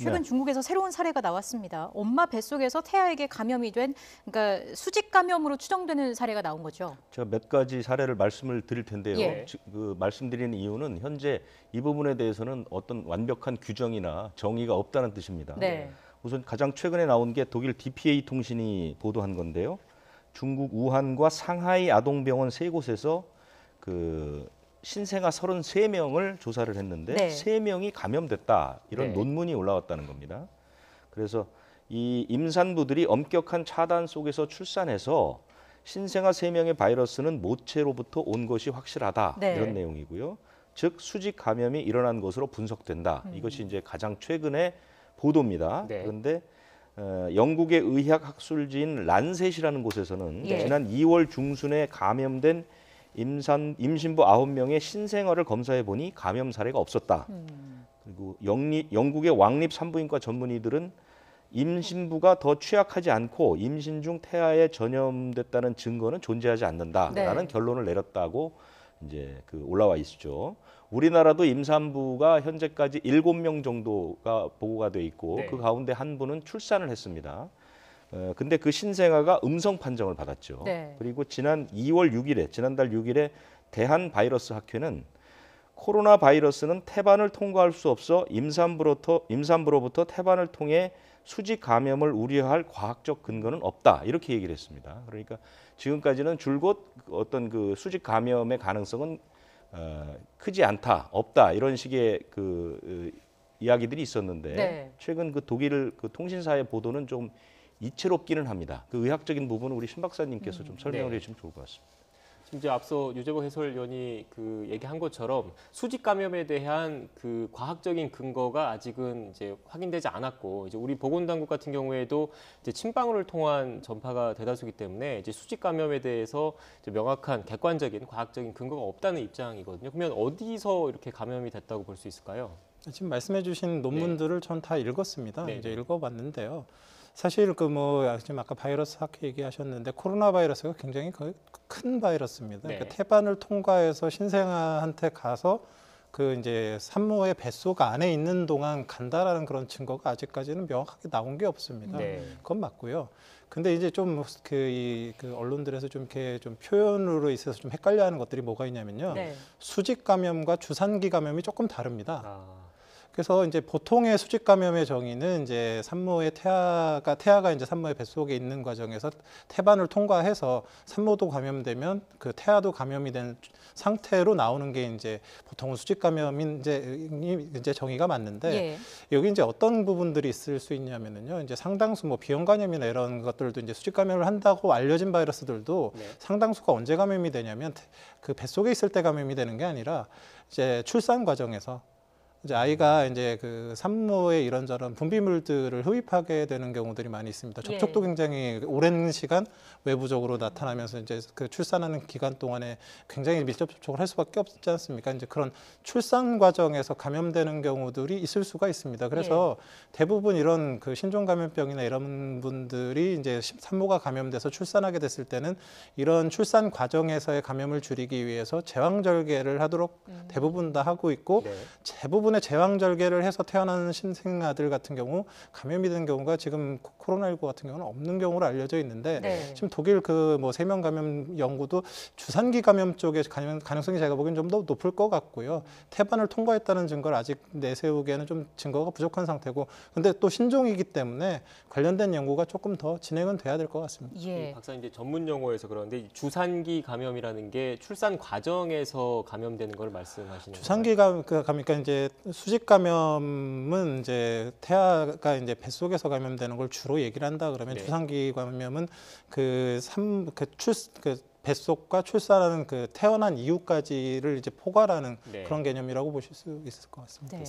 최근 네. 중국에서 새로운 사례가 나왔습니다. 엄마 뱃속에서 태아에게 감염이 된, 그러니까 수직 감염으로 추정되는 사례가 나온 거죠. 제가 몇 가지 사례를 말씀을 드릴 텐데요. 예. 그 말씀드리는 이유는 현재 이 부분에 대해서는 어떤 완벽한 규정이나 정의가 없다는 뜻입니다. 네. 우선 가장 최근에 나온 게 독일 DPA 통신이 보도한 건데요. 중국 우한과 상하이 아동병원 세 곳에서 그 신생아 33명을 조사를 했는데 네. 3명이 감염됐다. 이런 네. 논문이 올라왔다는 겁니다. 그래서 이 임산부들이 엄격한 차단 속에서 출산해서 신생아 3명의 바이러스는 모체로부터 온 것이 확실하다. 네. 이런 내용이고요. 즉 수직 감염이 일어난 것으로 분석된다. 이것이 이제 가장 최근의 보도입니다. 네. 그런데 영국의 의학 학술지인 란셋이라는 곳에서는 예. 지난 2월 중순에 감염된 임신부 9명의 신생아를 검사해 보니 감염 사례가 없었다. 그리고 영국의 왕립 산부인과 전문의들은 임신부가 더 취약하지 않고 임신 중 태아에 전염됐다는 증거는 존재하지 않는다라는 네. 결론을 내렸다고 이제 그 올라와 있죠. 우리나라도 임산부가 현재까지 7명 정도가 보고가 돼 있고 네. 그 가운데 한 분은 출산을 했습니다. 근데 그 신생아가 음성 판정을 받았죠. 네. 그리고 지난달 6일에 대한바이러스학회는 코로나 바이러스는 태반을 통과할 수 없어 임산부로부터 태반을 통해 수직 감염을 우려할 과학적 근거는 없다. 이렇게 얘기를 했습니다. 그러니까 지금까지는 줄곧 어떤 그 수직 감염의 가능성은 크지 않다, 없다 이런 식의 그 이야기들이 있었는데 네. 최근 그 독일 그 통신사의 보도는 좀 이채롭기는 합니다. 그 의학적인 부분은 우리 신 박사님께서 좀 설명을 네. 해주시면 좋을 것 같습니다. 지금 이제 앞서 유재복 해설위원이 그 얘기한 것처럼 수직 감염에 대한 그 과학적인 근거가 아직은 이제 확인되지 않았고, 이제 우리 보건당국 같은 경우에도 이제 침방울을 통한 전파가 대다수기 때문에 이제 수직 감염에 대해서 이제 명확한 객관적인 과학적인 근거가 없다는 입장이거든요. 그러면 어디서 이렇게 감염이 됐다고 볼 수 있을까요? 지금 말씀해주신 논문들을 전 다 읽었습니다. 네. 이제 읽어봤는데요. 사실 그 뭐 지금 아까 바이러스 학회 얘기하셨는데 코로나 바이러스가 굉장히 큰 바이러스입니다. 네. 그러니까 태반을 통과해서 신생아한테 가서 그 이제 산모의 뱃속 안에 있는 동안 간다라는 그런 증거가 아직까지는 명확하게 나온 게 없습니다. 네. 그건 맞고요. 근데 이제 좀 그 언론들에서 좀 이렇게 좀 표현으로 있어서 좀 헷갈려하는 것들이 뭐가 있냐면요. 네. 수직 감염과 주산기 감염이 조금 다릅니다. 아, 그래서 이제 보통의 수직 감염의 정의는 이제 산모의 태아가 이제 산모의 뱃속에 있는 과정에서 태반을 통과해서 산모도 감염되면 그 태아도 감염이 된 상태로 나오는 게 이제 보통은 수직 감염인 이제 정의가 맞는데 예. 여기 이제 어떤 부분들이 있을 수 있냐면은요. 이제 상당수 뭐 비형 감염이나 이런 것들도 이제 수직 감염을 한다고 알려진 바이러스들도 네. 상당수가 언제 감염이 되냐면 그 뱃속에 있을 때 감염이 되는 게 아니라 이제 출산 과정에서 이제 아이가 이제 그 산모의 이런저런 분비물들을 흡입하게 되는 경우들이 많이 있습니다. 접촉도 예. 굉장히 오랜 시간 외부적으로 나타나면서 이제 그 출산하는 기간 동안에 굉장히 밀접 접촉을 할 수밖에 없지 않습니까? 이제 그런 출산 과정에서 감염되는 경우들이 있을 수가 있습니다. 그래서 대부분 이런 그 신종 감염병이나 이런 분들이 이제 산모가 감염돼서 출산하게 됐을 때는 이런 출산 과정에서의 감염을 줄이기 위해서 제왕절개를 하도록 대부분 다 하고 있고 네. 대부분의 제왕절개를 해서 태어나는 신생아들 같은 경우 감염이 된 경우가 지금 코로나19 같은 경우는 없는 경우로 알려져 있는데 네. 지금 독일 그 뭐 세명 감염 연구도 주산기 감염 쪽에 가능성이 제가 보기엔 좀 더 높을 것 같고요. 태반을 통과했다는 증거를 아직 내세우기에는 좀 증거가 부족한 상태고 근데 또 신종이기 때문에 관련된 연구가 조금 더 진행은 돼야 될 것 같습니다. 예. 박사님 이제 전문 용어에서 그런데 이 주산기 감염이라는 게 출산 과정에서 감염되는 걸 말씀하시는 주산기 그러니까 이제 수직 감염은 이제 태아가 이제 뱃속에서 감염되는 걸 주로 얘기를 한다 그러면 네. 주산기 감염은 뱃속과 출산하는 그 태어난 이후까지를 이제 포괄하는 네. 그런 개념이라고 보실 수 있을 것 같습니다. 네.